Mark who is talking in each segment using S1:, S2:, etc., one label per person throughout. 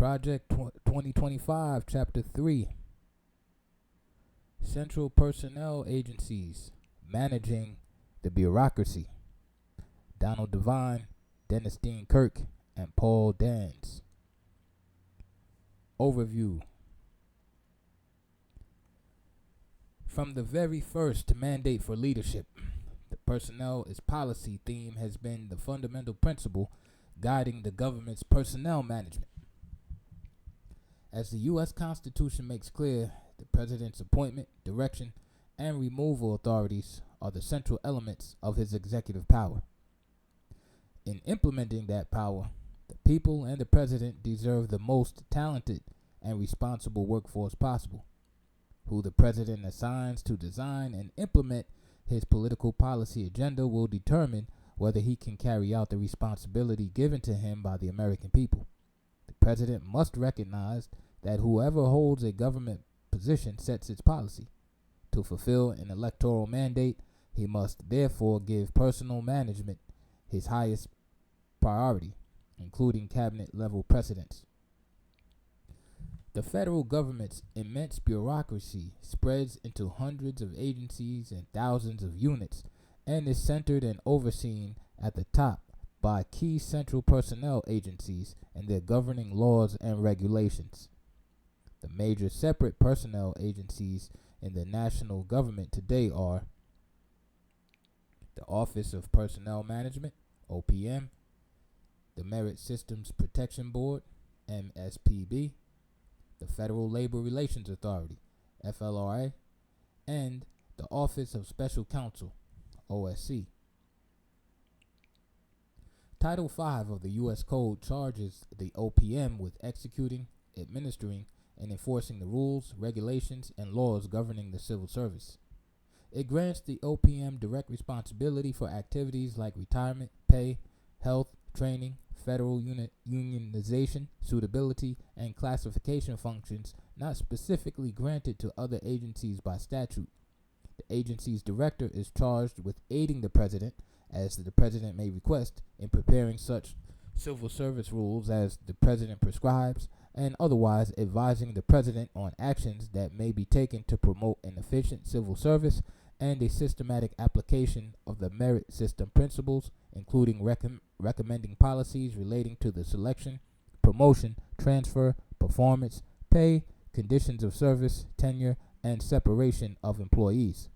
S1: Project 2025, Chapter 3, Central Personnel Agencies, Managing the Bureaucracy. Donald Devine, Dennis Dean Kirk, and Paul Dans. Overview. From the very first mandate for leadership, the personnel is policy theme has been the fundamental principle guiding the government's personnel management. As the U.S. Constitution makes clear, the President's appointment, direction, and removal authorities are the central elements of his executive power. In implementing that power, the people and the President deserve the most talented and responsible workforce possible, who the President assigns to design and implement his political policy agenda will determine whether he can carry out the responsibility given to him by the American people. The President must recognize that whoever holds a government position sets its policy. To fulfill an electoral mandate, he must therefore give personal management his highest priority, including cabinet-level precedence. The federal government's immense bureaucracy spreads into hundreds of agencies and thousands of units and is centered and overseen at the top by key central personnel agencies and their governing laws and regulations. The major separate personnel agencies in the national government today are the Office of Personnel Management, OPM, the Merit Systems Protection Board, MSPB, the Federal Labor Relations Authority, FLRA, and the Office of Special Counsel, OSC. Title V of the U.S. Code charges the OPM with executing, administering, and enforcing the rules, regulations, and laws governing the civil service. It grants the OPM direct responsibility for activities like retirement, pay, health, training, federal unionization, suitability, and classification functions not specifically granted to other agencies by statute. The agency's director is charged with aiding the President, as the President may request, in preparing such civil service rules as the President prescribes, and otherwise advising the President on actions that may be taken to promote an efficient civil service and a systematic application of the merit system principles, including recommending policies relating to the selection, promotion, transfer, performance, pay, conditions of service, tenure, and separation of employees.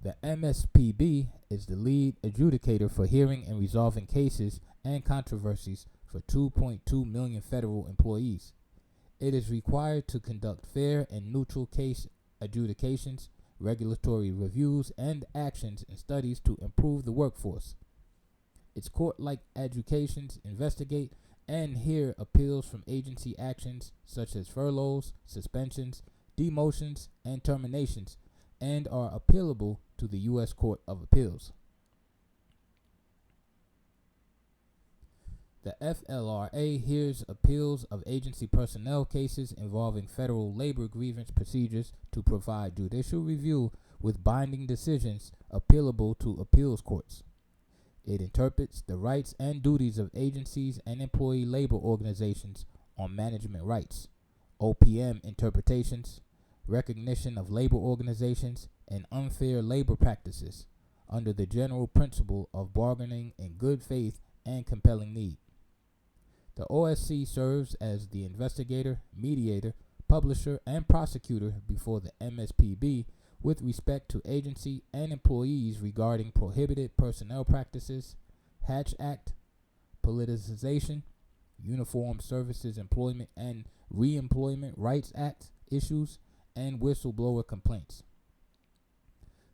S1: The MSPB is the lead adjudicator for hearing and resolving cases and controversies for 2.2 million federal employees. It is required to conduct fair and neutral case adjudications, regulatory reviews, and actions and studies to improve the workforce. Its court-like adjudications investigate and hear appeals from agency actions such as furloughs, suspensions, demotions, and terminations, and are appealable to the U.S. Court of Appeals. The FLRA hears appeals of agency personnel cases involving federal labor grievance procedures to provide judicial review with binding decisions appealable to appeals courts. It interprets the rights and duties of agencies and employee labor organizations on management rights, OPM interpretations, recognition of labor organizations, and unfair labor practices under the general principle of bargaining in good faith and compelling need. The OSC serves as the investigator, mediator, publisher, and prosecutor before the MSPB with respect to agency and employees regarding prohibited personnel practices, Hatch Act, politicization, Uniform Services Employment and Reemployment Rights Act issues, and whistleblower complaints.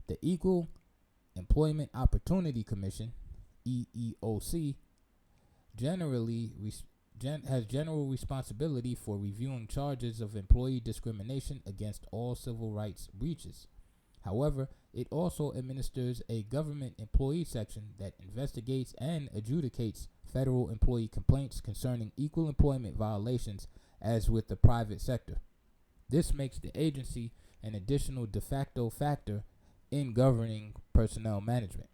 S1: The Equal Employment Opportunity Commission, EEOC, has general responsibility for reviewing charges of employee discrimination against all civil rights breaches. However, it also administers a government employee section that investigates and adjudicates federal employee complaints concerning equal employment violations as with the private sector. This makes the agency an additional de facto factor in governing personnel management.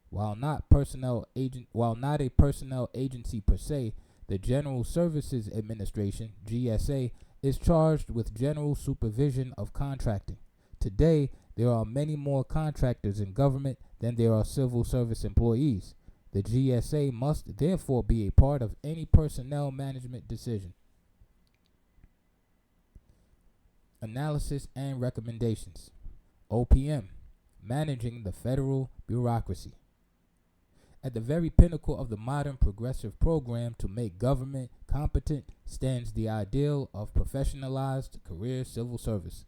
S1: While not a personnel agency per se, The General Services Administration, GSA, is charged with general supervision of contracting. Today, there are many more contractors in government than there are civil service employees. The GSA must therefore be a part of any personnel management decision. Analysis and recommendations. OPM, managing the federal bureaucracy. At the very pinnacle of the modern progressive program to make government competent stands the ideal of professionalized career civil service.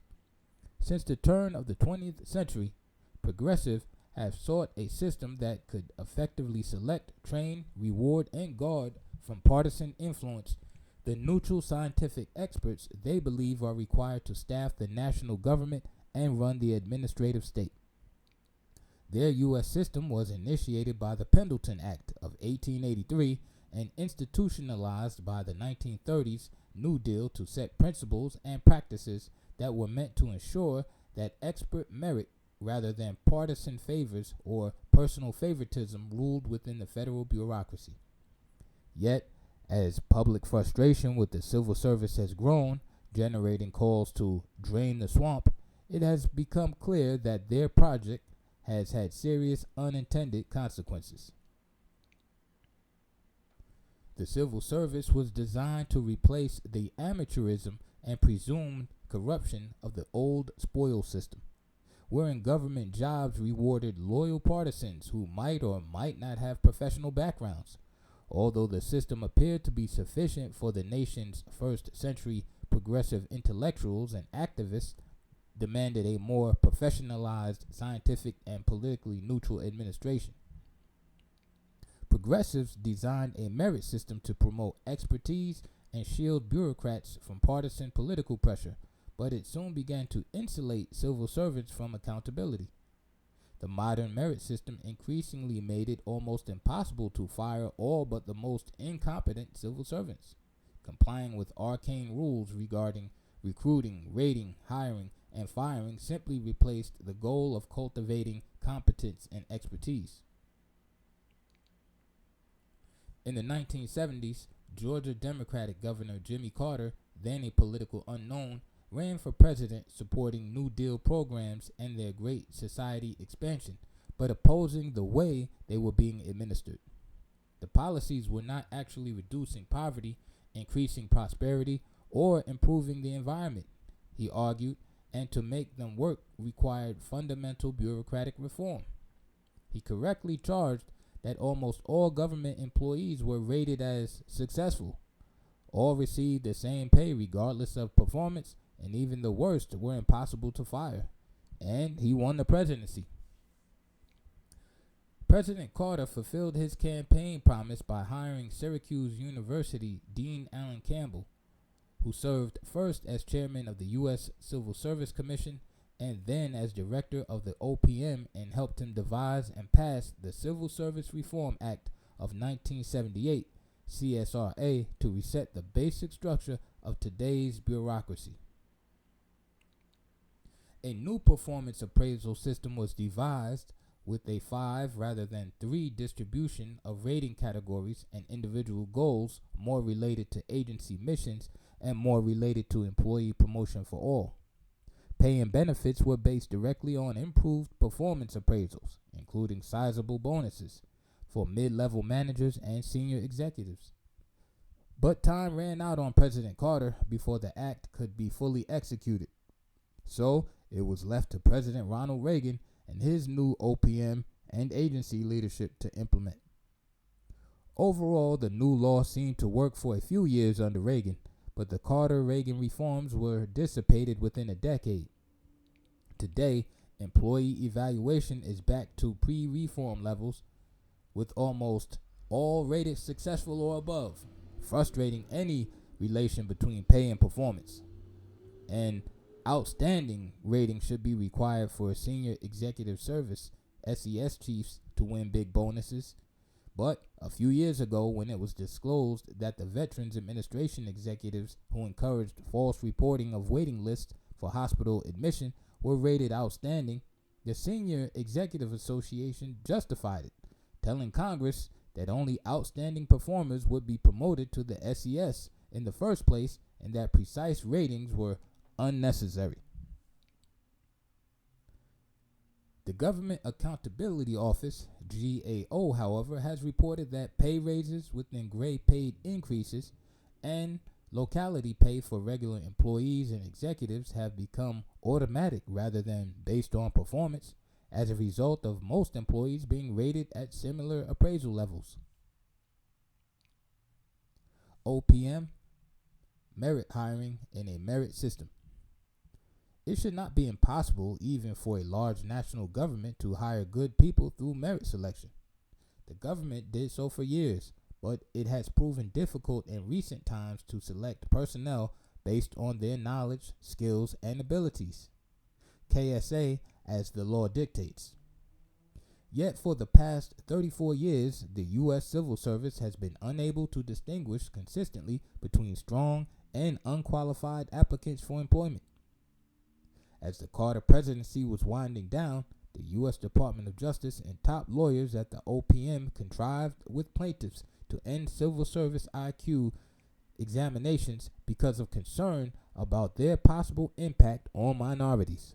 S1: Since the turn of the 20th century, progressives have sought a system that could effectively select, train, reward, and guard from partisan influence the neutral scientific experts they believe are required to staff the national government and run the administrative state. Their U.S. system was initiated by the Pendleton Act of 1883 and institutionalized by the 1930s New Deal to set principles and practices that were meant to ensure that expert merit rather than partisan favors or personal favoritism ruled within the federal bureaucracy. Yet, as public frustration with the civil service has grown, generating calls to drain the swamp, it has become clear that their project has had serious unintended consequences. The civil service was designed to replace the amateurism and presumed corruption of the old spoil system, wherein government jobs rewarded loyal partisans who might or might not have professional backgrounds. Although the system appeared to be sufficient for the nation's first-century progressive intellectuals and activists, demanded a more professionalized, scientific, and politically neutral administration. Progressives designed a merit system to promote expertise and shield bureaucrats from partisan political pressure, but it soon began to insulate civil servants from accountability. The modern merit system increasingly made it almost impossible to fire all but the most incompetent civil servants, complying with arcane rules regarding recruiting, rating, hiring, and firing simply replaced the goal of cultivating competence and expertise. In the 1970s, Georgia Democratic Governor Jimmy Carter, then a political unknown, ran for president supporting New Deal programs and their Great Society expansion, but opposing the way they were being administered. The policies were not actually reducing poverty, increasing prosperity, or improving the environment, he argued, and to make them work required fundamental bureaucratic reform. He correctly charged that almost all government employees were rated as successful. All received the same pay regardless of performance, and even the worst were impossible to fire. And he won the presidency. President Carter fulfilled his campaign promise by hiring Syracuse University Dean Alan Campbell, who served first as chairman of the U.S. Civil Service Commission and then as director of the OPM, and helped him devise and pass the Civil Service Reform Act of 1978, CSRA, to reset the basic structure of today's bureaucracy. A new performance appraisal system was devised with a 5 rather than 3 distribution of rating categories and individual goals more related to agency missions and more related to employee promotion for all. Pay and benefits were based directly on improved performance appraisals, including sizable bonuses for mid-level managers and senior executives. But time ran out on President Carter before the act could be fully executed. So it was left to President Ronald Reagan and his new OPM and agency leadership to implement. Overall, the new law seemed to work for a few years under Reagan, but the Carter-Reagan reforms were dissipated within a decade. Today, employee evaluation is back to pre-reform levels, with almost all rated successful or above, frustrating any relation between pay and performance. And outstanding rating should be required for senior executive service SES chiefs to win big bonuses. But a few years ago, when it was disclosed that the Veterans Administration executives who encouraged false reporting of waiting lists for hospital admission were rated outstanding, the Senior Executive Association justified it, telling Congress that only outstanding performers would be promoted to the SES in the first place, and that precise ratings were unnecessary. The Government Accountability Office, GAO, however, has reported that pay raises within grade paid increases and locality pay for regular employees and executives have become automatic rather than based on performance, as a result of most employees being rated at similar appraisal levels. OPM, merit hiring in a merit system. It should not be impossible, even for a large national government, to hire good people through merit selection. The government did so for years, but it has proven difficult in recent times to select personnel based on their knowledge, skills, and abilities. KSA, as the law dictates. Yet for the past 34 years, the U.S. Civil Service has been unable to distinguish consistently between strong and unqualified applicants for employment. As the Carter presidency was winding down, the U.S. Department of Justice and top lawyers at the OPM contrived with plaintiffs to end civil service IQ examinations because of concern about their possible impact on minorities.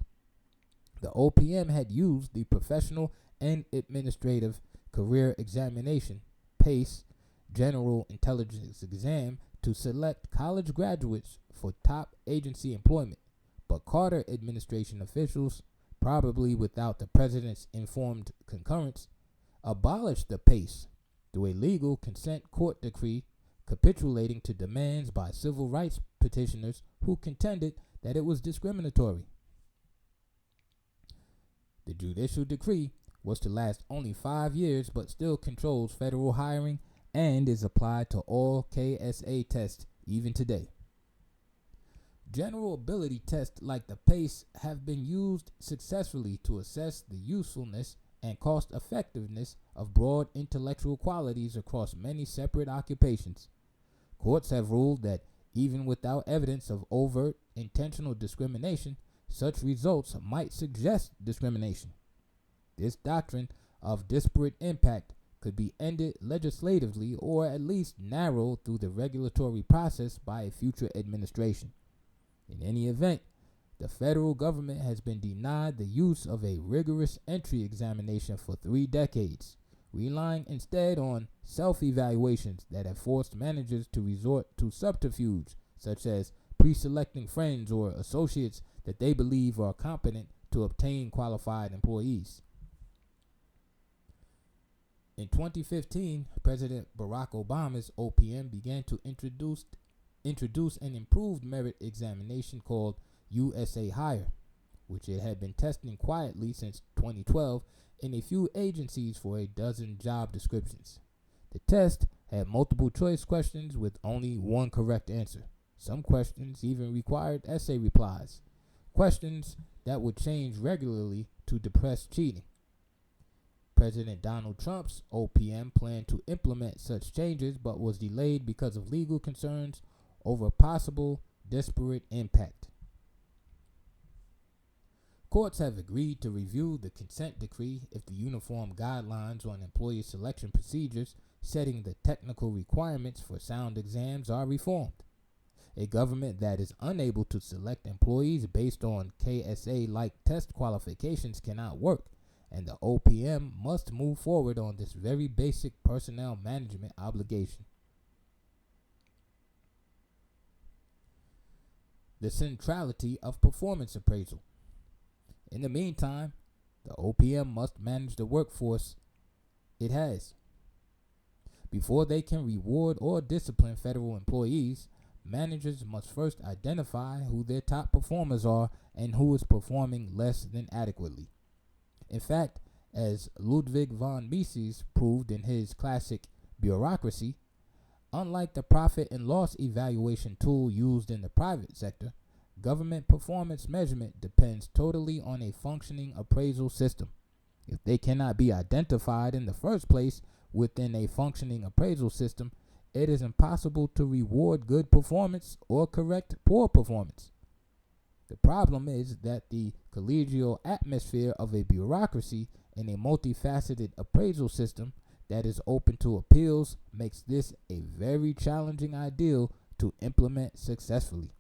S1: The OPM had used the Professional and Administrative Career Examination, PACE, General Intelligence Exam to select college graduates for top agency employment, but Carter administration officials, probably without the president's informed concurrence, abolished the PACE through a legal consent court decree capitulating to demands by civil rights petitioners who contended that it was discriminatory. The judicial decree was to last only 5 years but still controls federal hiring and is applied to all KSA tests even today. General ability tests like the PACE have been used successfully to assess the usefulness and cost effectiveness of broad intellectual qualities across many separate occupations. Courts have ruled that even without evidence of overt, intentional discrimination, such results might suggest discrimination. This doctrine of disparate impact could be ended legislatively or at least narrowed through the regulatory process by a future administration. In any event, the federal government has been denied the use of a rigorous entry examination for 3 decades, relying instead on self-evaluations that have forced managers to resort to subterfuge, such as pre-selecting friends or associates that they believe are competent to obtain qualified employees. In 2015, President Barack Obama's OPM began to introduce an improved merit examination called USA Hire, which it had been testing quietly since 2012 in a few agencies for a dozen job descriptions. The test had multiple choice questions with only one correct answer. Some questions even required essay replies, questions that would change regularly to depress cheating. President Donald Trump's OPM planned to implement such changes but was delayed because of legal concerns over possible disparate impact. Courts have agreed to review the consent decree if the Uniform Guidelines on Employee Selection Procedures setting the technical requirements for sound exams are reformed. A government that is unable to select employees based on KSA-like test qualifications cannot work, and the OPM must move forward on this very basic personnel management obligation. The centrality of performance appraisal. In the meantime, the OPM must manage the workforce it has. Before they can reward or discipline federal employees, managers must first identify who their top performers are and who is performing less than adequately. In fact, as Ludwig von Mises proved in his classic Bureaucracy, unlike the profit and loss evaluation tool used in the private sector, government performance measurement depends totally on a functioning appraisal system. If they cannot be identified in the first place within a functioning appraisal system, it is impossible to reward good performance or correct poor performance. The problem is that the collegial atmosphere of a bureaucracy in a multifaceted appraisal system that is open to appeals makes this a very challenging ideal to implement successfully.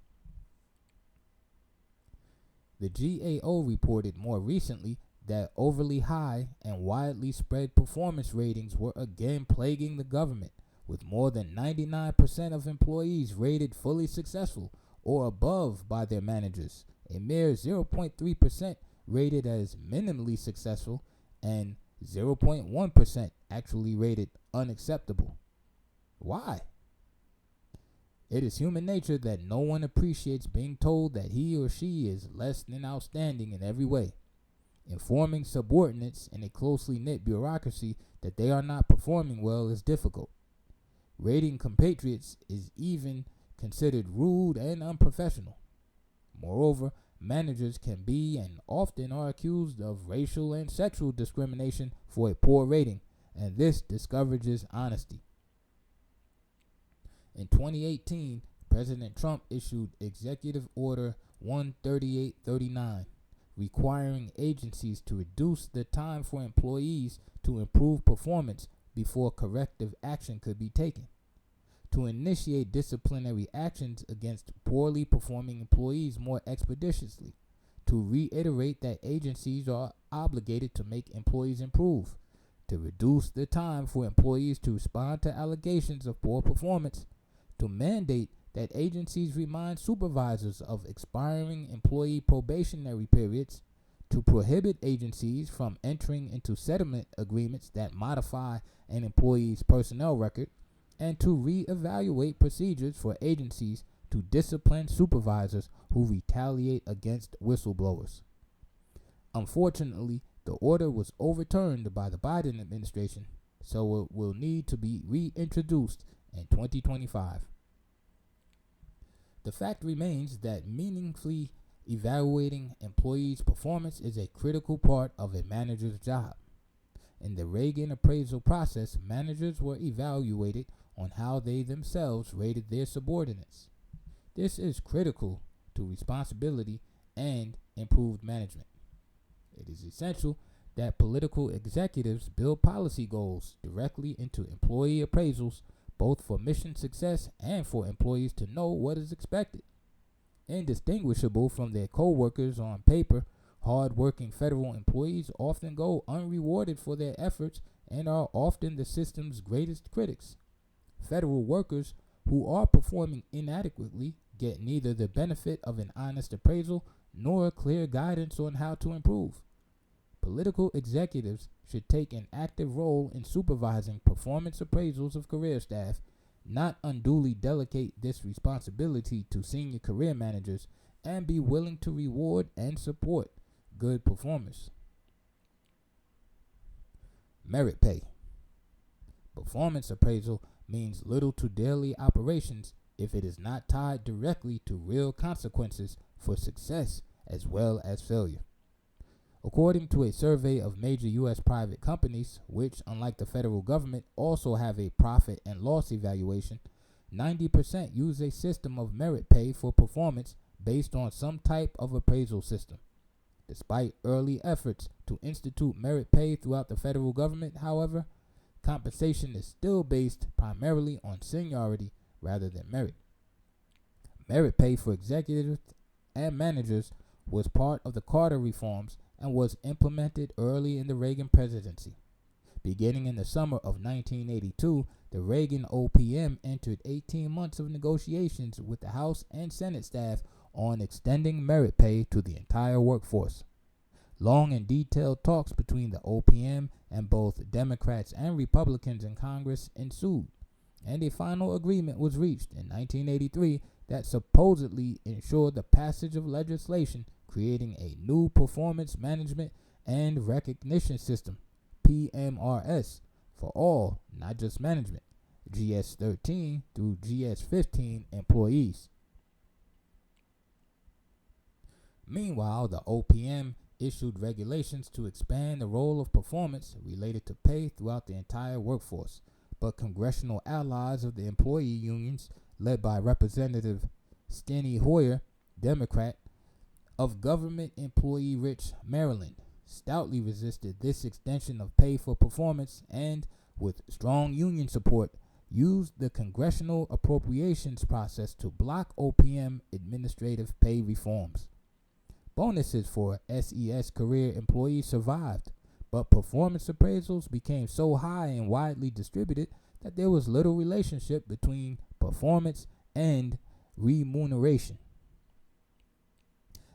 S1: The GAO reported more recently that overly high and widely spread performance ratings were again plaguing the government, with more than 99% of employees rated fully successful or above by their managers, a mere 0.3% rated as minimally successful, and 0.1% actually rated unacceptable. Why? It is human nature that no one appreciates being told that he or she is less than outstanding in every way. Informing subordinates in a closely knit bureaucracy that they are not performing well is difficult. Rating compatriots is even considered rude and unprofessional. Moreover, managers can be and often are accused of racial and sexual discrimination for a poor rating, and this discourages honesty. In 2018, President Trump issued Executive Order 13839, requiring agencies to reduce the time for employees to improve performance before corrective action could be taken, to initiate disciplinary actions against poorly performing employees more expeditiously, to reiterate that agencies are obligated to make employees improve, to reduce the time for employees to respond to allegations of poor performance, to mandate that agencies remind supervisors of expiring employee probationary periods, to prohibit agencies from entering into settlement agreements that modify an employee's personnel record, and to reevaluate procedures for agencies to discipline supervisors who retaliate against whistleblowers. Unfortunately, the order was overturned by the Biden administration, so it will need to be reintroduced in 2025. The fact remains that meaningfully evaluating employees' performance is a critical part of a manager's job. In the Reagan appraisal process, managers were evaluated on how they themselves rated their subordinates. This is critical to responsibility and improved management. It is essential that political executives build policy goals directly into employee appraisals, both for mission success and for employees to know what is expected. Indistinguishable from their co-workers on paper, hard-working federal employees often go unrewarded for their efforts and are often the system's greatest critics. Federal workers who are performing inadequately get neither the benefit of an honest appraisal nor clear guidance on how to improve. Political executives should take an active role in supervising performance appraisals of career staff, not unduly delegate this responsibility to senior career managers, and be willing to reward and support good performers. Merit pay. Performance appraisal means little to daily operations if it is not tied directly to real consequences for success as well as failure. According to a survey of major U.S. private companies, which, unlike the federal government, also have a profit and loss evaluation, 90% use a system of merit pay for performance based on some type of appraisal system. Despite early efforts to institute merit pay throughout the federal government, however, compensation is still based primarily on seniority rather than merit. Merit pay for executives and managers was part of the Carter reforms and was implemented early in the Reagan presidency. Beginning in the summer of 1982, the Reagan OPM entered 18 months of negotiations with the House and Senate staff on extending merit pay to the entire workforce. Long and detailed talks between the OPM and both Democrats and Republicans in Congress ensued, and a final agreement was reached in 1983 that supposedly ensured the passage of legislation creating a new performance management and recognition system, PMRS, for all, not just management, GS 13 through GS 15 employees. Meanwhile, the OPM issued regulations to expand the role of performance related to pay throughout the entire workforce, but congressional allies of the employee unions, led by Representative Steny Hoyer, Democrat, of government employee-rich Maryland, stoutly resisted this extension of pay for performance and, with strong union support, used the congressional appropriations process to block OPM administrative pay reforms. Bonuses for SES career employees survived, but performance appraisals became so high and widely distributed that there was little relationship between performance and remuneration.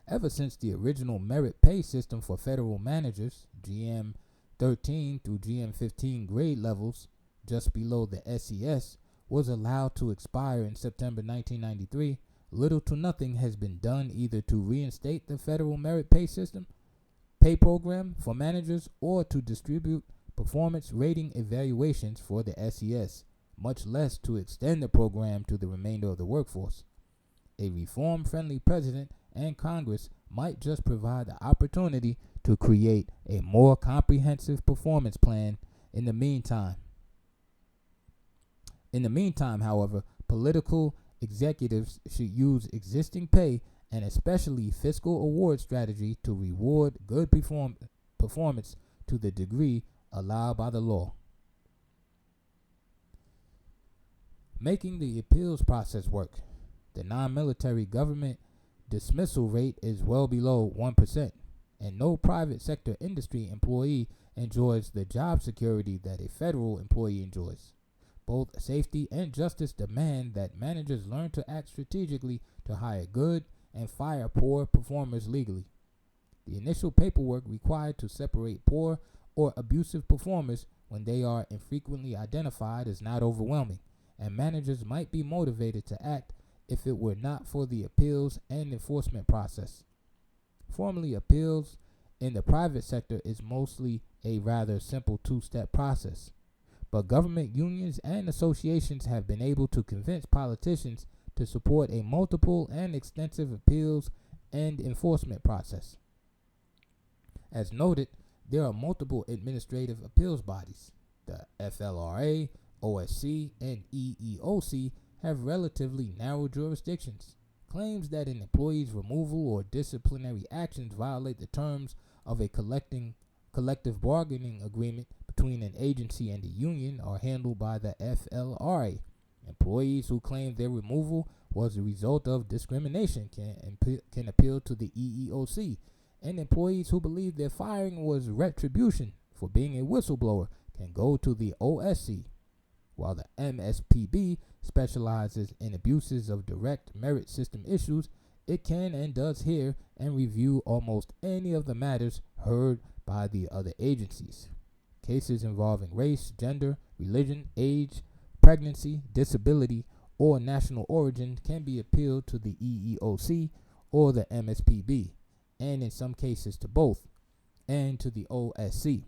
S1: Ever since the original merit pay system for federal managers, GM 13 through GM 15 grade levels, just below the SES, was allowed to expire in September 1993, little to nothing has been done either to reinstate the federal merit pay system, pay program for managers, or to distribute performance rating evaluations for the SES, much less to extend the program to the remainder of the workforce. A reform-friendly president and Congress might just provide the opportunity to create a more comprehensive performance plan in the meantime. However, political executives should use existing pay and especially fiscal award strategy to reward good performance to the degree allowed by the law. Making the appeals process work. The non-military government dismissal rate is well below 1%, and no private sector industry employee enjoys the job security that a federal employee enjoys. Both safety and justice demand that managers learn to act strategically to hire good and fire poor performers legally. The initial paperwork required to separate poor or abusive performers when they are infrequently identified is not overwhelming, and managers might be motivated to act if it were not for the appeals and enforcement process. Formally, appeals in the private sector is mostly a rather simple two-step process, but government unions and associations have been able to convince politicians to support a multiple and extensive appeals and enforcement process. As noted, there are multiple administrative appeals bodies. The FLRA, OSC, and EEOC have relatively narrow jurisdictions. Claims that an employee's removal or disciplinary actions violate the terms of a collective bargaining agreement between an agency and a union are handled by the FLRA. Employees who claim their removal was a result of discrimination can appeal to the EEOC, and employees who believe their firing was retribution for being a whistleblower can go to the OSC. While the MSPB specializes in abuses of direct merit system issues, it can and does hear and review almost any of the matters heard by the other agencies. Cases involving race, gender, religion, age, pregnancy, disability, or national origin can be appealed to the EEOC or the MSPB, and in some cases to both, and to the OSC.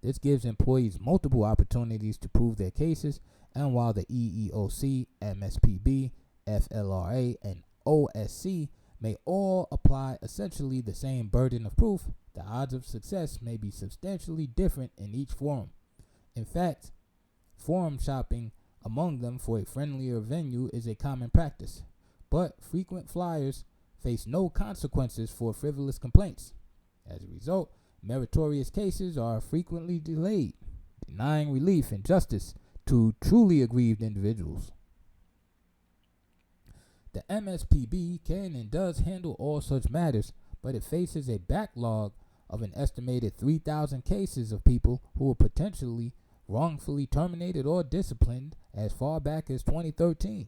S1: This gives employees multiple opportunities to prove their cases, and while the EEOC, MSPB, FLRA, and OSC may all apply essentially the same burden of proof, the odds of success may be substantially different in each forum. In fact, forum shopping among them for a friendlier venue is a common practice, but frequent flyers face no consequences for frivolous complaints. As a result, meritorious cases are frequently delayed, denying relief and justice to truly aggrieved individuals. The MSPB can and does handle all such matters, but it faces a backlog of an estimated 3,000 cases of people who were potentially wrongfully terminated or disciplined as far back as 2013.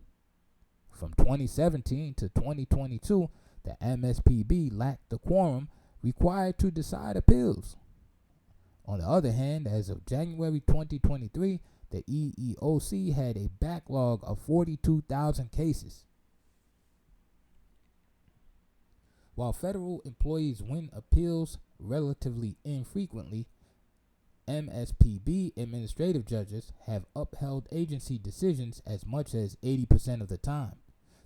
S1: From 2017 to 2022, the MSPB lacked the quorum required to decide appeals. On the other hand, as of January 2023, the EEOC had a backlog of 42,000 cases. While federal employees win appeals relatively infrequently, MSPB administrative judges have upheld agency decisions as much as 80% of the time.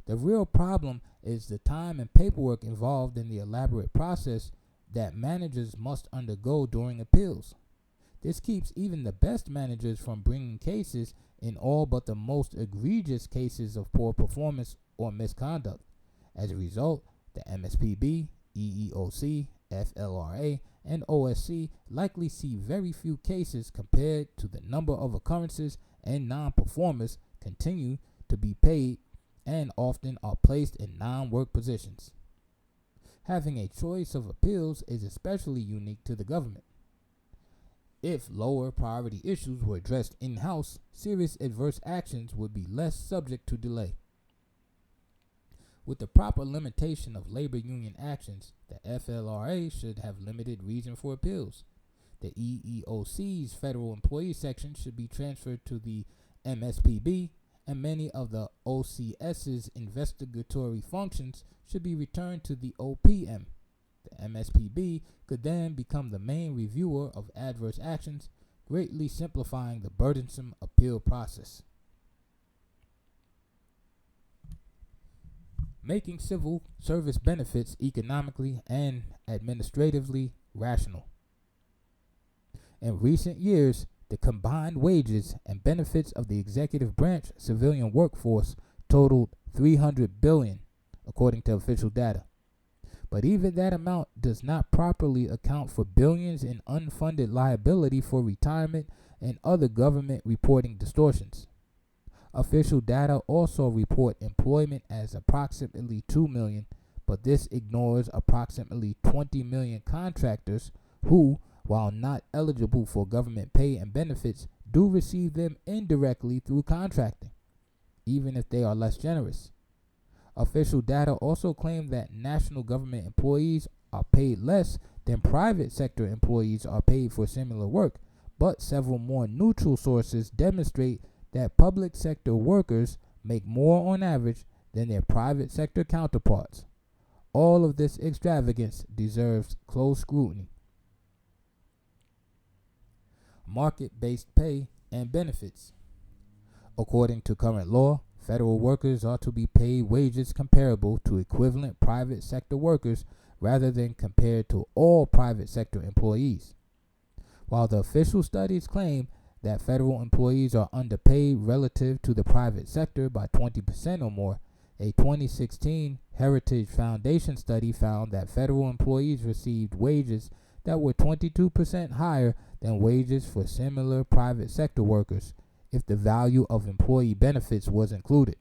S1: The real problem is the time and paperwork involved in the elaborate process that managers must undergo during appeals. This keeps even the best managers from bringing cases in all but the most egregious cases of poor performance or misconduct. As a result, the MSPB, EEOC, FLRA, and OSC likely see very few cases compared to the number of occurrences, and non-performers continue to be paid and often are placed in non-work positions. Having a choice of appeals is especially unique to the government. If lower priority issues were addressed in-house, serious adverse actions would be less subject to delay. With the proper limitation of labor union actions, the FLRA should have limited reason for appeals. The EEOC's federal employee section should be transferred to the MSPB, and many of the OCS's investigatory functions should be returned to the OPM. The MSPB could then become the main reviewer of adverse actions, greatly simplifying the burdensome appeal process. Making civil service benefits economically and administratively rational. In recent years, the combined wages and benefits of the executive branch civilian workforce totaled $300 billion, according to official data. But even that amount does not properly account for billions in unfunded liability for retirement and other government reporting distortions. Official data also report employment as approximately 2 million, but this ignores approximately 20 million contractors who, while not eligible for government pay and benefits, do receive them indirectly through contracting, even if they are less generous. Official data also claim that national government employees are paid less than private sector employees are paid for similar work, but several more neutral sources demonstrate that public sector workers make more on average than their private sector counterparts. All of this extravagance deserves close scrutiny. Market-based pay and benefits. According to current law, federal workers are to be paid wages comparable to equivalent private sector workers rather than compared to all private sector employees. While the official studies claim that federal employees are underpaid relative to the private sector by 20% or more, a 2016 Heritage Foundation study found that federal employees received wages that were 22% higher than wages for similar private sector workers if the value of employee benefits was included.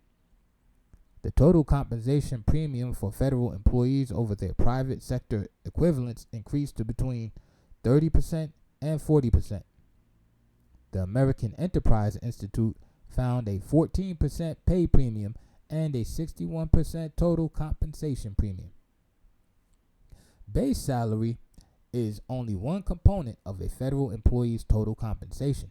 S1: The total compensation premium for federal employees over their private sector equivalents increased to between 30% and 40%. The American Enterprise Institute found a 14% pay premium and a 61% total compensation premium. Base salary is only one component of a federal employee's total compensation.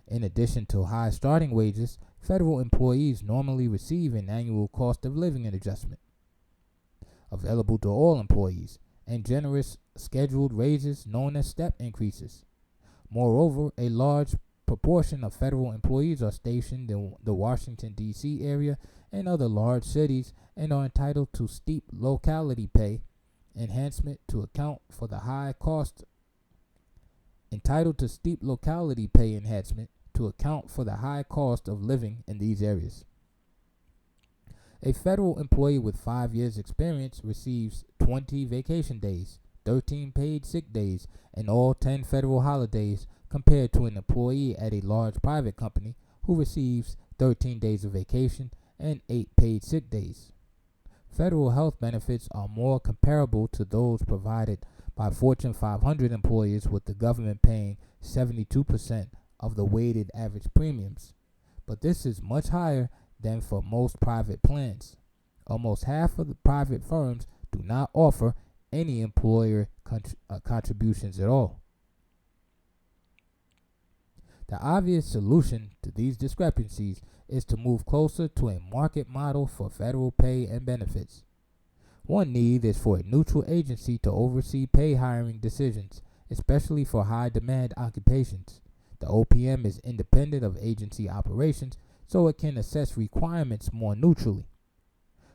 S1: In addition to high starting wages, federal employees normally receive an annual cost of living adjustment available to all employees, and generous scheduled raises known as step increases. Moreover, a large proportion of federal employees are stationed in the Washington, D.C. area and other large cities and are entitled to steep locality pay enhancement to account for the high cost of living in these areas. A federal employee with 5 years experience receives 20 vacation days, 13 paid sick days, and all 10 federal holidays, compared to an employee at a large private company who receives 13 days of vacation and 8 paid sick days. Federal health benefits are more comparable to those provided by Fortune 500 employees, with the government paying 72% of the weighted average premiums. But this is much higher than for most private plans. Almost half of the private firms do not offer any employer contributions at all. The obvious solution to these discrepancies is to move closer to a market model for federal pay and benefits. One need is for a neutral agency to oversee pay hiring decisions, especially for high-demand occupations. The OPM is independent of agency operations, so it can assess requirements more neutrally.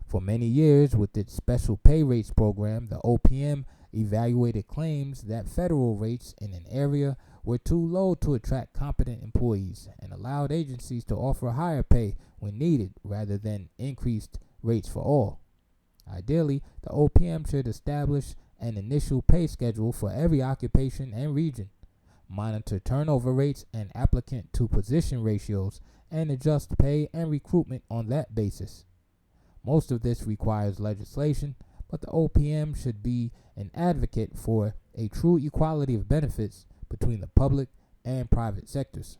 S1: For many years, with its special pay rates program, the OPM evaluated claims that federal rates in an area were too low to attract competent employees and allowed agencies to offer higher pay when needed rather than increased rates for all. Ideally, the OPM should establish an initial pay schedule for every occupation and region, monitor turnover rates and applicant to position ratios, and adjust pay and recruitment on that basis. Most of this requires legislation, but the OPM should be an advocate for a true equality of benefits between the public and private sectors.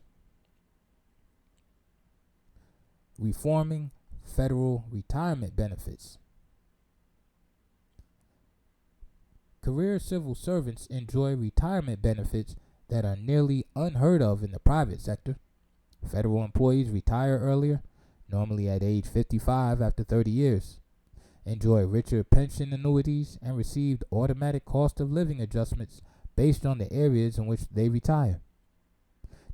S1: Reforming federal retirement benefits. Career civil servants enjoy retirement benefits that are nearly unheard of in the private sector. Federal employees retire earlier, normally at age 55 after 30 years, enjoy richer pension annuities, and received automatic cost of living adjustments based on the areas in which they retire.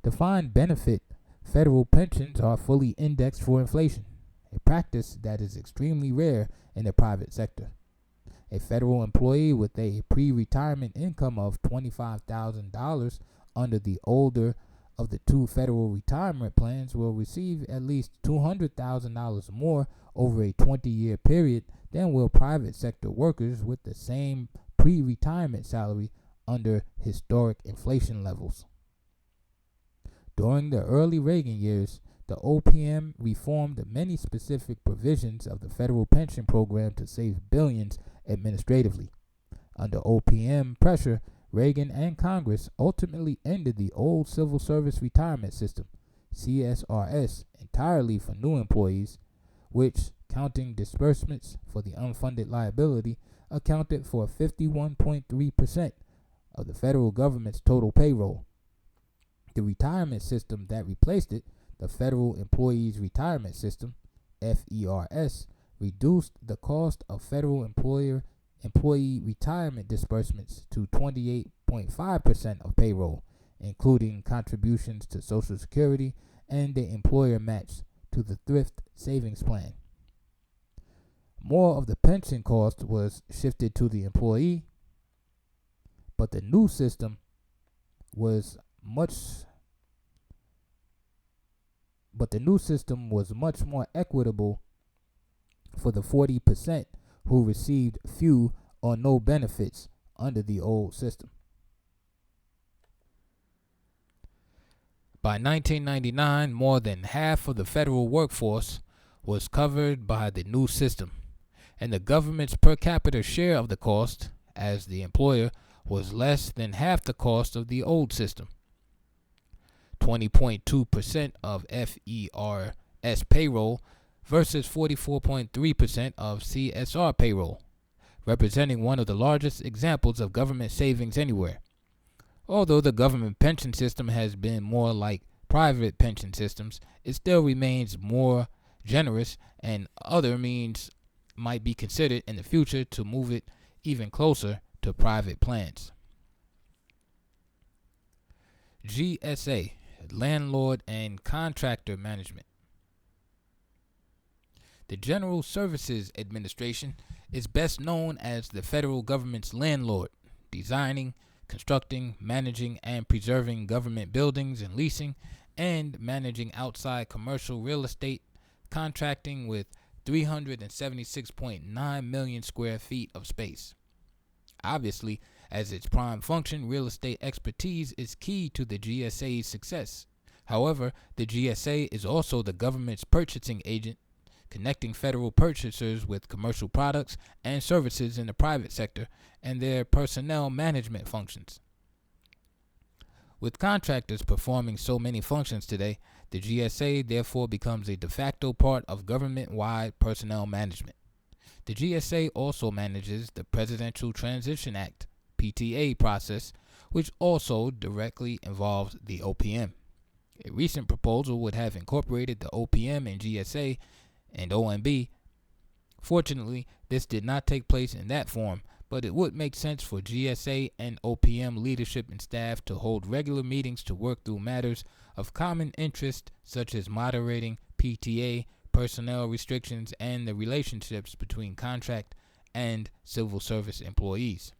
S1: Defined benefit federal pensions are fully indexed for inflation, a practice that is extremely rare in the private sector. A federal employee with a pre-retirement income of $25,000 under the older of the two federal retirement plans will receive at least $200,000 more over a 20-year period than will private sector workers with the same pre-retirement salary under historic inflation levels. During the early Reagan years, the OPM reformed many specific provisions of the federal pension program to save billions administratively. Under OPM pressure, Reagan and Congress ultimately ended the old Civil Service Retirement System, CSRS, entirely for new employees, which, counting disbursements for the unfunded liability, accounted for 51.3% of the federal government's total payroll. The retirement system that replaced it, the Federal Employees Retirement System, FERS, reduced the cost of federal employee retirement disbursements to 28.5% of payroll, including contributions to Social Security and the employer match to the Thrift Savings Plan. More of the pension cost was shifted to the employee, but the new system was much more equitable for the 40% who received few or no benefits under the old system. By 1999, more than half of the federal workforce was covered by the new system, and the government's per capita share of the cost, as the employer, was less than half the cost of the old system. 20.2% of FERS payroll versus 44.3% of CSR payroll, representing one of the largest examples of government savings anywhere. Although the government pension system has been more like private pension systems, it still remains more generous, and other means might be considered in the future to move it even closer to private plans. GSA, Landlord and Contractor Management. The General Services Administration is best known as the federal government's landlord, designing, constructing, managing, and preserving government buildings and leasing, and managing outside commercial real estate, contracting with 376.9 million square feet of space. Obviously, as its prime function, real estate expertise is key to the GSA's success. However, the GSA is also the government's purchasing agent, connecting federal purchasers with commercial products and services in the private sector and their personnel management functions. With contractors performing so many functions today, the GSA therefore becomes a de facto part of government-wide personnel management. The GSA also manages the Presidential Transition Act, PTA process, which also directly involves the OPM. A recent proposal would have incorporated the OPM and GSA and OMB. Fortunately, this did not take place in that form, but it would make sense for GSA and OPM leadership and staff to hold regular meetings to work through matters of common interest, such as moderating PTA, personnel restrictions, and the relationships between contract and civil service employees.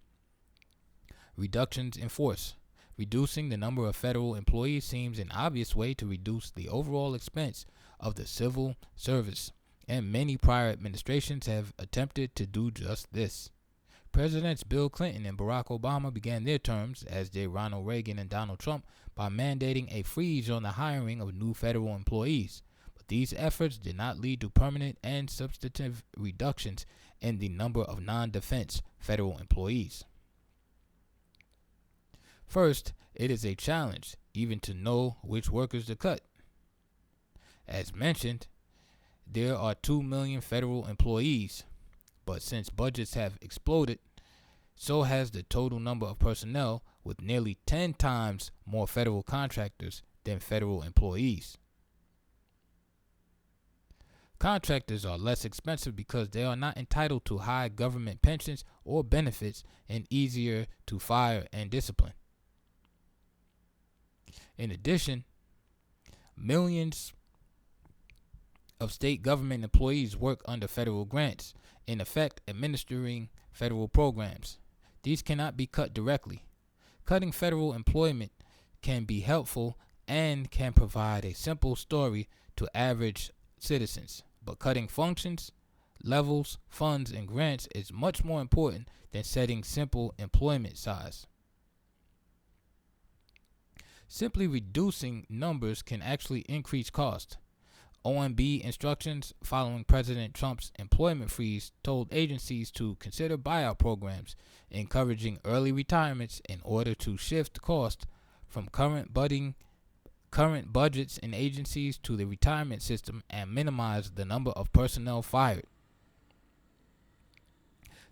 S1: Reductions in force. Reducing the number of federal employees seems an obvious way to reduce the overall expense of the civil service, and many prior administrations have attempted to do just this. Presidents Bill Clinton and Barack Obama began their terms, as did Ronald Reagan and Donald Trump, by mandating a freeze on the hiring of new federal employees. But these efforts did not lead to permanent and substantive reductions in the number of non-defense federal employees. First, it is a challenge even to know which workers to cut. As mentioned, there are 2 million federal employees, but since budgets have exploded, so has the total number of personnel, with nearly 10 times more federal contractors than federal employees. Contractors are less expensive because they are not entitled to high government pensions or benefits and easier to fire and discipline. In addition, millions of state government employees work under federal grants, in effect administering federal programs. These cannot be cut directly. Cutting federal employment can be helpful and can provide a simple story to average citizens, but cutting functions, levels, funds, and grants is much more important than setting simple employment size. Simply reducing numbers can actually increase cost. OMB instructions following President Trump's employment freeze told agencies to consider buyout programs, encouraging early retirements in order to shift cost from current budgets in agencies to the retirement system and minimize the number of personnel fired.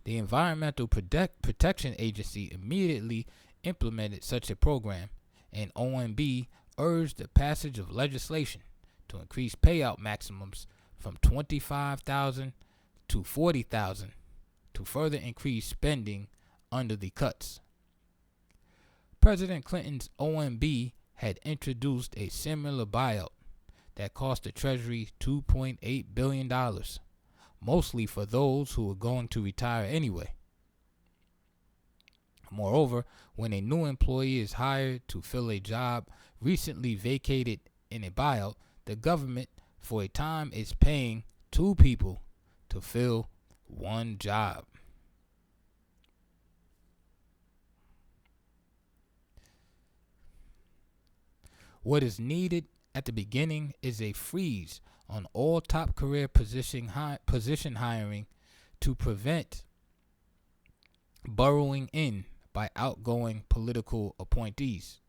S1: The Environmental Protection Agency immediately implemented such a program, and OMB urged the passage of legislation to increase payout maximums from $25,000 to $40,000 to further increase spending under the cuts. President Clinton's OMB had introduced a similar buyout that cost the Treasury $2.8 billion, mostly for those who were going to retire anyway. Moreover, when a new employee is hired to fill a job recently vacated in a buyout, the government, for a time, is paying 2 people to fill 1 job. What is needed at the beginning is a freeze on all top career position hiring to prevent burrowing in by outgoing political appointees.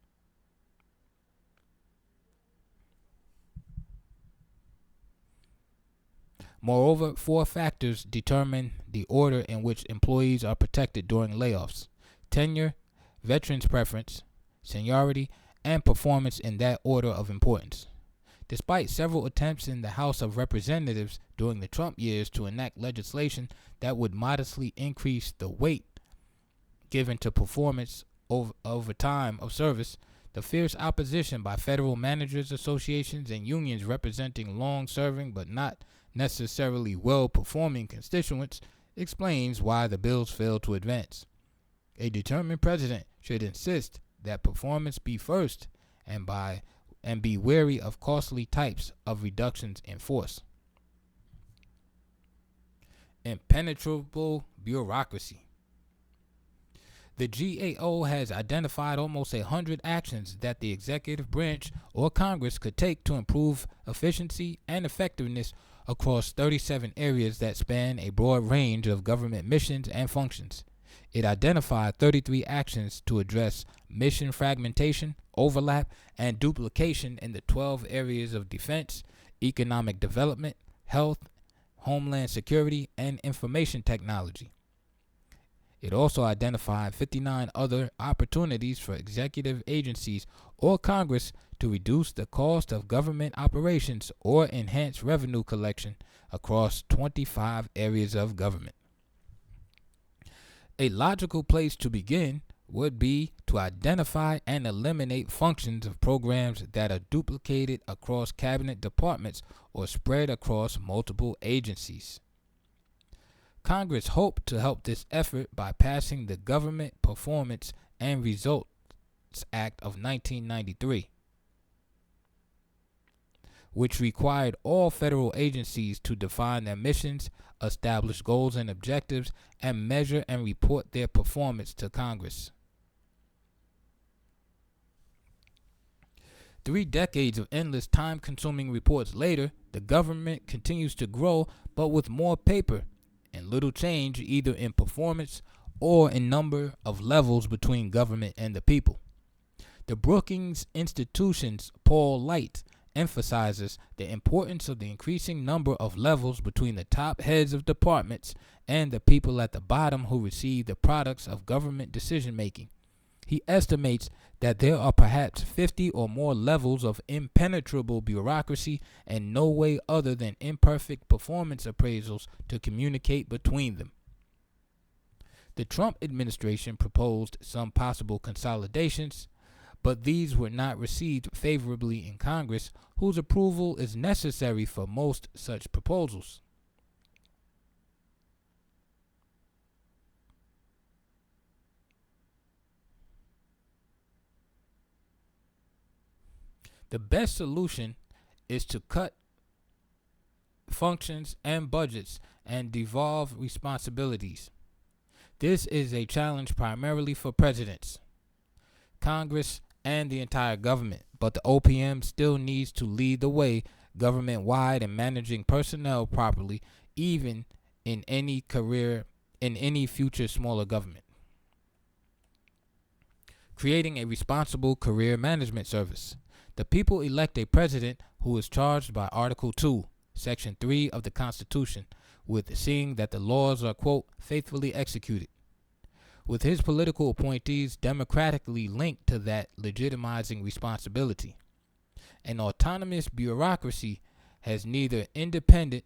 S1: Moreover, 4 factors determine the order in which employees are protected during layoffs: tenure, veterans preference, seniority, and performance in that order of importance. Despite several attempts in the House of Representatives during the Trump years to enact legislation that would modestly increase the weight given to performance over time of service, the fierce opposition by federal managers associations and unions representing long-serving but not necessarily well-performing constituents explains why the bills failed to advance. A determined president should insist that performance be first and be wary of costly types of reductions in force. Impenetrable bureaucracy. The GAO has identified almost 100 actions that the executive branch or Congress could take to improve efficiency and effectiveness across 37 areas that span a broad range of government missions and functions. It identified 33 actions to address mission fragmentation, overlap, and duplication in the 12 areas of defense, economic development, health, homeland security, and information technology. It also identified 59 other opportunities for executive agencies or Congress to reduce the cost of government operations or enhance revenue collection across 25 areas of government. A logical place to begin would be to identify and eliminate functions of programs that are duplicated across cabinet departments or spread across multiple agencies. Congress hoped to help this effort by passing the Government Performance and Results Act of 1993. which required all federal agencies to define their missions, establish goals and objectives, and measure and report their performance to Congress. 3 decades of endless time-consuming reports later, the government continues to grow, but with more paper and little change either in performance or in number of levels between government and the people. The Brookings Institution's Paul Light emphasizes the importance of the increasing number of levels between the top heads of departments and the people at the bottom who receive the products of government decision-making. He estimates that there are perhaps 50 or more levels of impenetrable bureaucracy and no way other than imperfect performance appraisals to communicate between them. The Trump administration proposed some possible consolidations, but these were not received favorably in Congress, whose approval is necessary for most such proposals. The best solution is to cut functions and budgets and devolve responsibilities. This is a challenge primarily for presidents, Congress, and the entire government, but the OPM still needs to lead the way government-wide in managing personnel properly, even in any future smaller government. Creating a responsible career management service. The people elect a president who is charged by Article 2, Section 3 of the Constitution with seeing that the laws are, quote, faithfully executed, with his political appointees democratically linked to that legitimizing responsibility. An autonomous bureaucracy has neither independent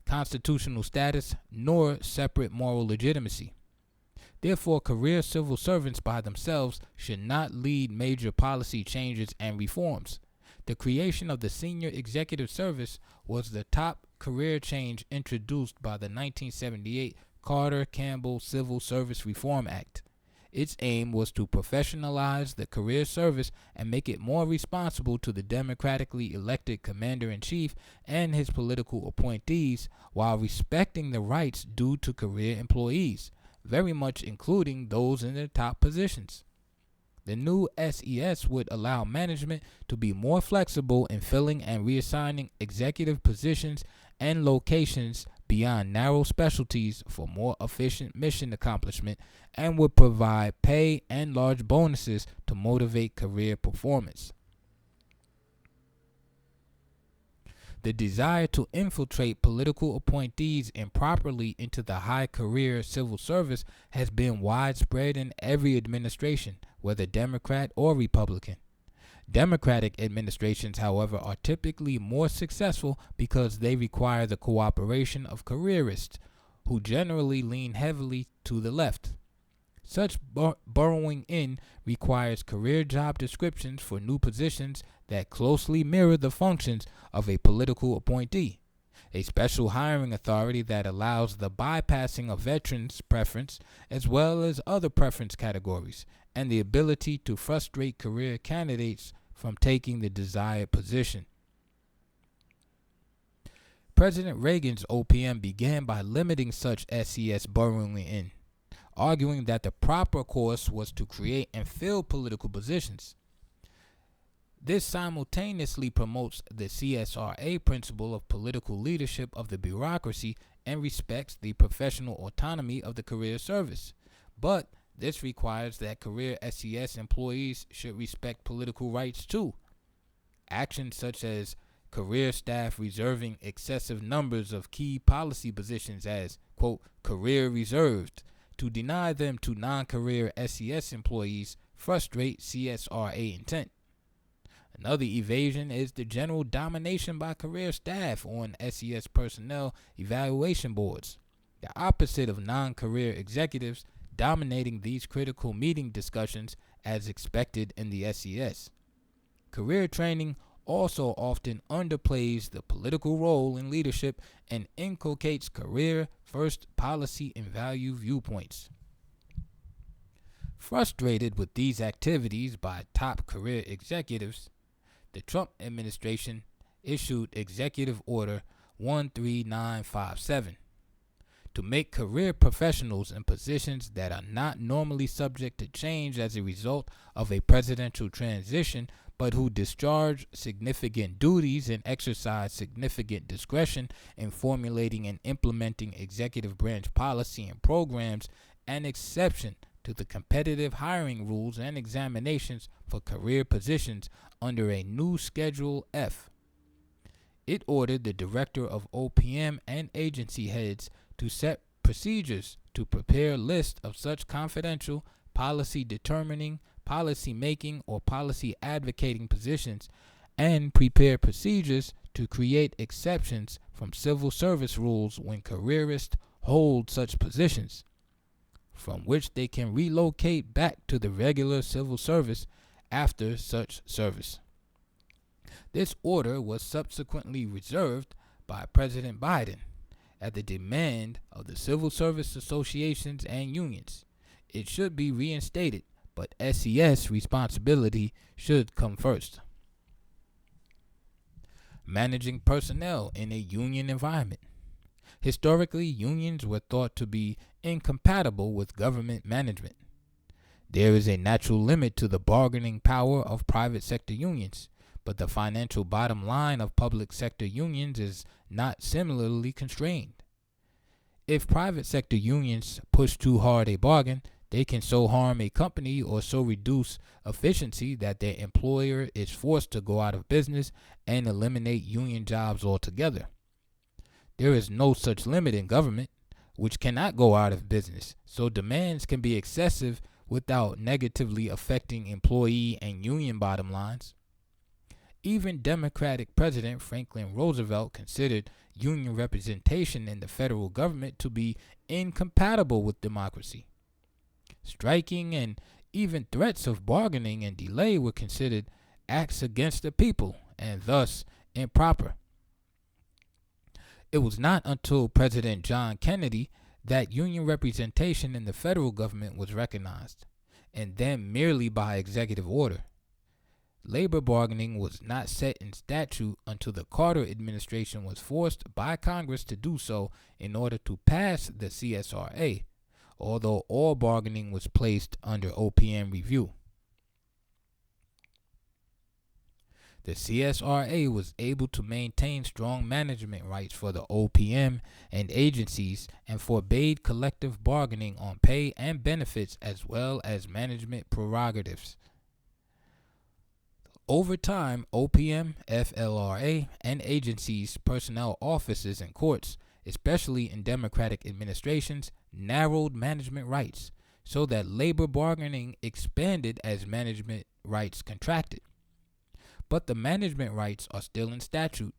S1: constitutional status nor separate moral legitimacy. Therefore, career civil servants by themselves should not lead major policy changes and reforms. The creation of the Senior Executive Service was the top career change introduced by the 1978 Carter-Campbell Civil Service Reform Act. Its aim was to professionalize the career service and make it more responsible to the democratically elected commander-in-chief and his political appointees while respecting the rights due to career employees, very much including those in their top positions. The new SES would allow management to be more flexible in filling and reassigning executive positions and locations beyond narrow specialties for more efficient mission accomplishment and would provide pay and large bonuses to motivate career performance. The desire to infiltrate political appointees improperly into the high career civil service has been widespread in every administration, whether Democrat or Republican. Democratic administrations, however, are typically more successful because they require the cooperation of careerists, who generally lean heavily to the left. Such burrowing in requires career job descriptions for new positions that closely mirror the functions of a political appointee, a special hiring authority that allows the bypassing of veterans' preference as well as other preference categories, and the ability to frustrate career candidates from taking the desired position. President Reagan's OPM began by limiting such SES burrowing in, arguing that the proper course was to create and fill political positions. This simultaneously promotes the CSRA principle of political leadership of the bureaucracy and respects the professional autonomy of the career service. But this requires that career SES employees should respect political rights too. Actions such as career staff reserving excessive numbers of key policy positions as, quote, career reserved, to deny them to non-career SES employees frustrate CSRA intent. Another evasion is the general domination by career staff on SES personnel evaluation boards, the opposite of non-career executives dominating these critical meeting discussions as expected in the SES. Career training also often underplays the political role in leadership and inculcates career-first policy and value viewpoints. Frustrated with these activities by top career executives, the Trump administration issued Executive Order 13957 to make career professionals in positions that are not normally subject to change as a result of a presidential transition, but who discharge significant duties and exercise significant discretion in formulating and implementing executive branch policy and programs, an exception to the competitive hiring rules and examinations for career positions under a new Schedule F. It ordered the director of OPM and agency heads to set procedures to prepare lists of such confidential, policy determining, policy making, or policy advocating positions, and prepare procedures to create exceptions from civil service rules when careerists hold such positions, from which they can relocate back to the regular civil service after such service. This order was subsequently reserved by President Biden at the demand of the civil service associations and unions. It should be reinstated, but SES responsibility should come first. Managing personnel in a union environment. Historically, unions were thought to be incompatible with government management. There is a natural limit to the bargaining power of private sector unions, but the financial bottom line of public sector unions is not similarly constrained. If private sector unions push too hard a bargain, they can so harm a company or so reduce efficiency that their employer is forced to go out of business and eliminate union jobs altogether. There is no such limit in government, which cannot go out of business, so demands can be excessive without negatively affecting employee and union bottom lines. Even Democratic President Franklin Roosevelt considered union representation in the federal government to be incompatible with democracy. Striking and even threats of bargaining and delay were considered acts against the people and thus improper. It was not until President John Kennedy that union representation in the federal government was recognized, and then merely by executive order. Labor bargaining was not set in statute until the Carter administration was forced by Congress to do so in order to pass the CSRA, although all bargaining was placed under OPM review. The CSRA was able to maintain strong management rights for the OPM and agencies and forbade collective bargaining on pay and benefits as well as management prerogatives. Over time, OPM, FLRA, and agencies, personnel offices, and courts, especially in Democratic administrations, narrowed management rights so that labor bargaining expanded as management rights contracted. But the management rights are still in statute,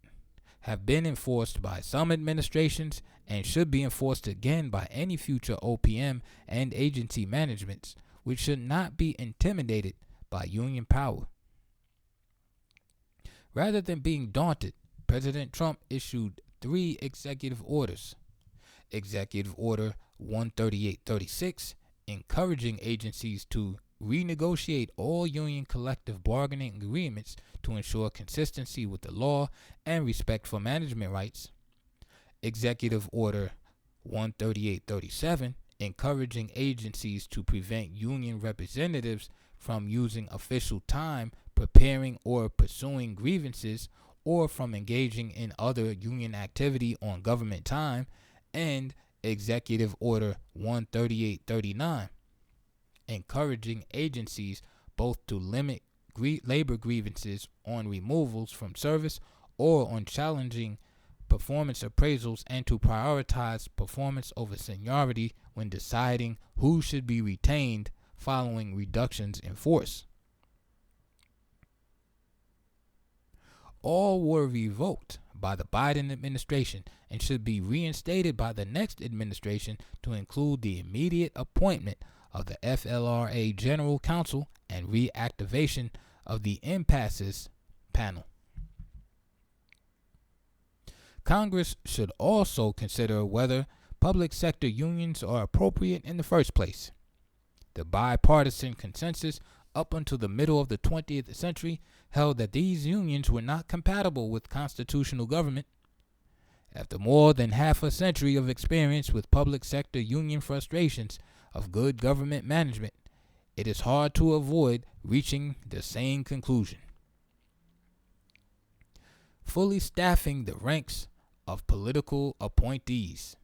S1: have been enforced by some administrations, and should be enforced again by any future OPM and agency managements, which should not be intimidated by union power. Rather than being daunted, President Trump issued 3 executive orders. Executive Order 13836, encouraging agencies to renegotiate all union collective bargaining agreements to ensure consistency with the law and respect for management rights. Executive Order 13837, encouraging agencies to prevent union representatives from using official time preparing or pursuing grievances or from engaging in other union activity on government time, and Executive Order 13839, encouraging agencies both to limit labor grievances on removals from service or on challenging performance appraisals and to prioritize performance over seniority when deciding who should be retained following reductions in force. All were revoked by the Biden administration and should be reinstated by the next administration to include the immediate appointment of the FLRA General Counsel and reactivation of the impasses panel. Congress should also consider whether public sector unions are appropriate in the first place. The bipartisan consensus up until the middle of the 20th century, held that these unions were not compatible with constitutional government. After more than half a century of experience with public sector union frustrations of good government management, it is hard to avoid reaching the same conclusion. Fully staffing the ranks of political appointees.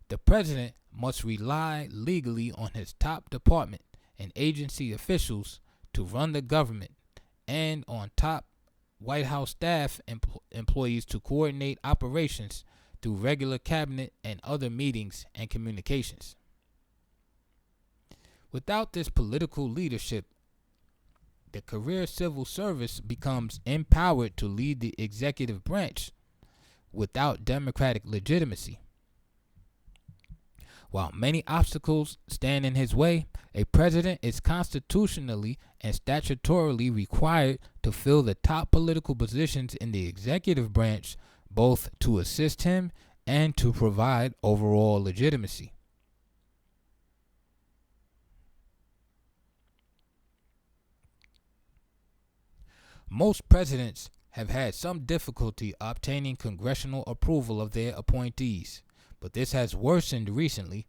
S1: The president must rely legally on his top department and agency officials to run the government, and on top White House staff employees to coordinate operations through regular cabinet and other meetings and communications. Without this political leadership, the career civil service becomes empowered to lead the executive branch without democratic legitimacy. While many obstacles stand in his way, a president is constitutionally and statutorily required to fill the top political positions in the executive branch, both to assist him and to provide overall legitimacy. Most presidents have had some difficulty obtaining congressional approval of their appointees, but this has worsened recently.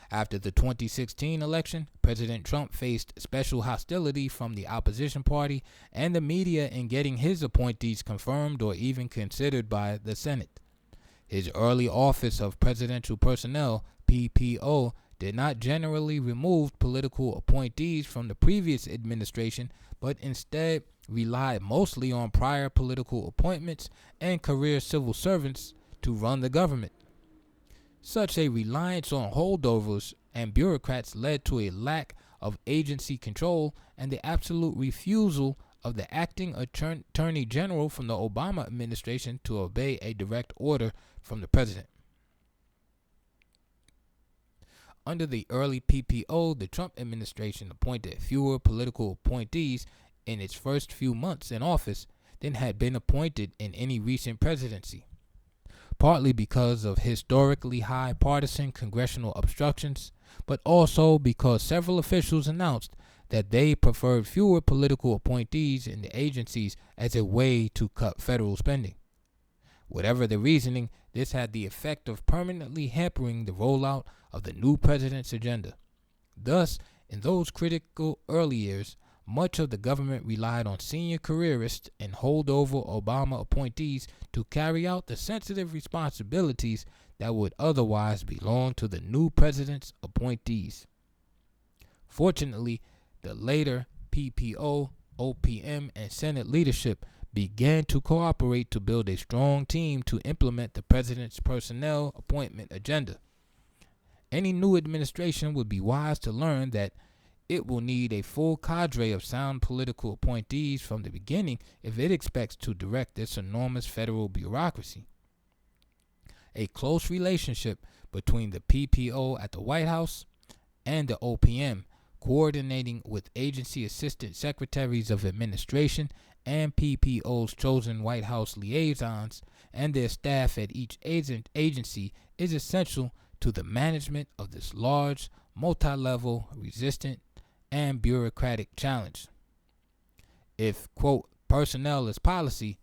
S1: After the 2016 election, President Trump faced special hostility from the opposition party and the media in getting his appointees confirmed or even considered by the Senate. His early Office of Presidential Personnel, PPO, did not generally remove political appointees from the previous administration, but instead relied mostly on prior political appointments and career civil servants to run the government. Such a reliance on holdovers and bureaucrats led to a lack of agency control and the absolute refusal of the acting Attorney General from the Obama administration to obey a direct order from the president. Under the early PPO, the Trump administration appointed fewer political appointees in its first few months in office than had been appointed in any recent presidency, partly because of historically high partisan congressional obstructions, but also because several officials announced that they preferred fewer political appointees in the agencies as a way to cut federal spending. Whatever the reasoning, this had the effect of permanently hampering the rollout of the new president's agenda. Thus, in those critical early years, much of the government relied on senior careerists and holdover Obama appointees to carry out the sensitive responsibilities that would otherwise belong to the new president's appointees. Fortunately, the later PPO, OPM, and Senate leadership began to cooperate to build a strong team to implement the president's personnel appointment agenda. Any new administration would be wise to learn that it will need a full cadre of sound political appointees from the beginning if it expects to direct this enormous federal bureaucracy. A close relationship between the PPO at the White House and the OPM, coordinating with agency assistant secretaries of administration and PPO's chosen White House liaisons and their staff at each agency, is essential to the management of this large, multi-level, resistant, and bureaucratic challenge. If, quote, personnel as policy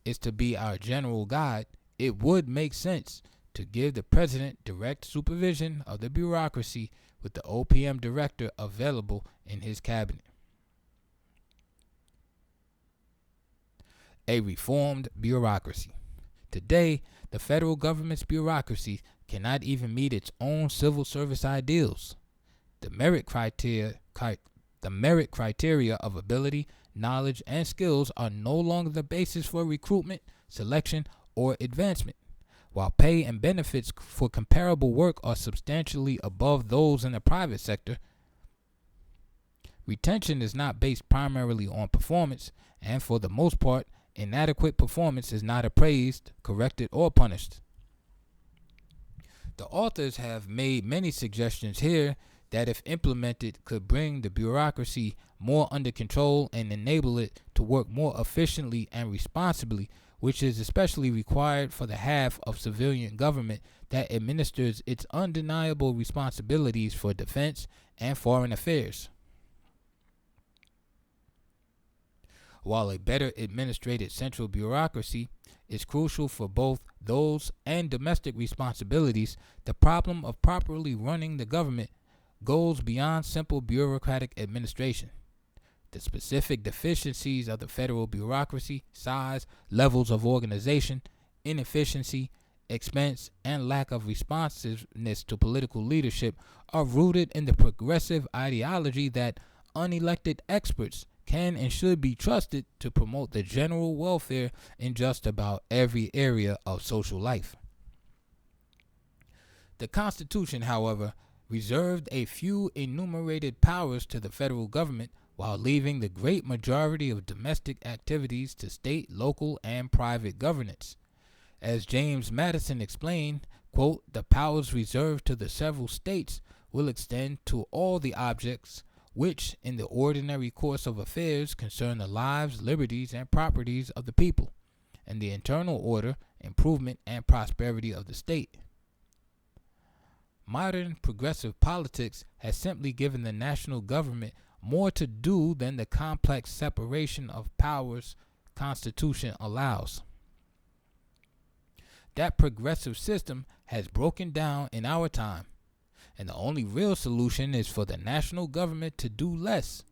S1: is to be our general guide, it would make sense to give the president direct supervision of the bureaucracy with the OPM director available in his cabinet. A reformed bureaucracy. Today, the federal government's bureaucracy cannot even meet its own civil service ideals. The merit criteria of ability, knowledge, and skills are no longer the basis for recruitment, selection, or advancement. While pay and benefits for comparable work are substantially above those in the private sector, retention is not based primarily on performance, and for the most part, inadequate performance is not appraised, corrected, or punished. The authors have made many suggestions here that, if implemented, could bring the bureaucracy more under control and enable it to work more efficiently and responsibly, which is especially required for the half of civilian government that administers its undeniable responsibilities for defense and foreign affairs. While a better administrated central bureaucracy is crucial for both those and domestic responsibilities, the problem of properly running the government goes beyond simple bureaucratic administration. The specific deficiencies of the federal bureaucracy, size, levels of organization, inefficiency, expense, and lack of responsiveness to political leadership are rooted in the progressive ideology that unelected experts can and should be trusted to promote the general welfare in just about every area of social life. The Constitution, however, reserved a few enumerated powers to the federal government while leaving the great majority of domestic activities to state, local, and private governance. As James Madison explained, quote, "The powers reserved to the several states will extend to all the objects which, in the ordinary course of affairs, concern the lives, liberties, and properties of the people, and the internal order, improvement, and prosperity of the state." Modern progressive politics has simply given the national government more to do than the complex separation of powers Constitution allows. That progressive system has broken down in our time, and the only real solution is for the national government to do less,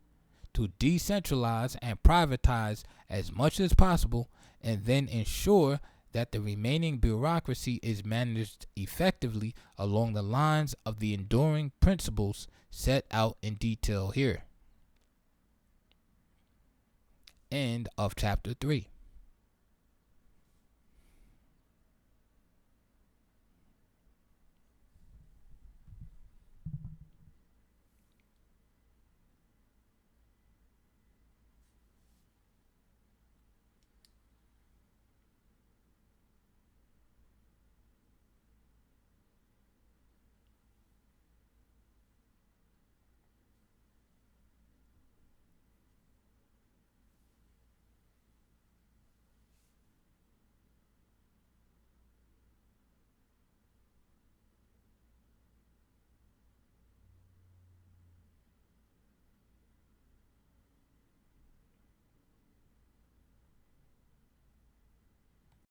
S1: to decentralize and privatize as much as possible, and then ensure that the remaining bureaucracy is managed effectively along the lines of the enduring principles set out in detail here. End of chapter 3.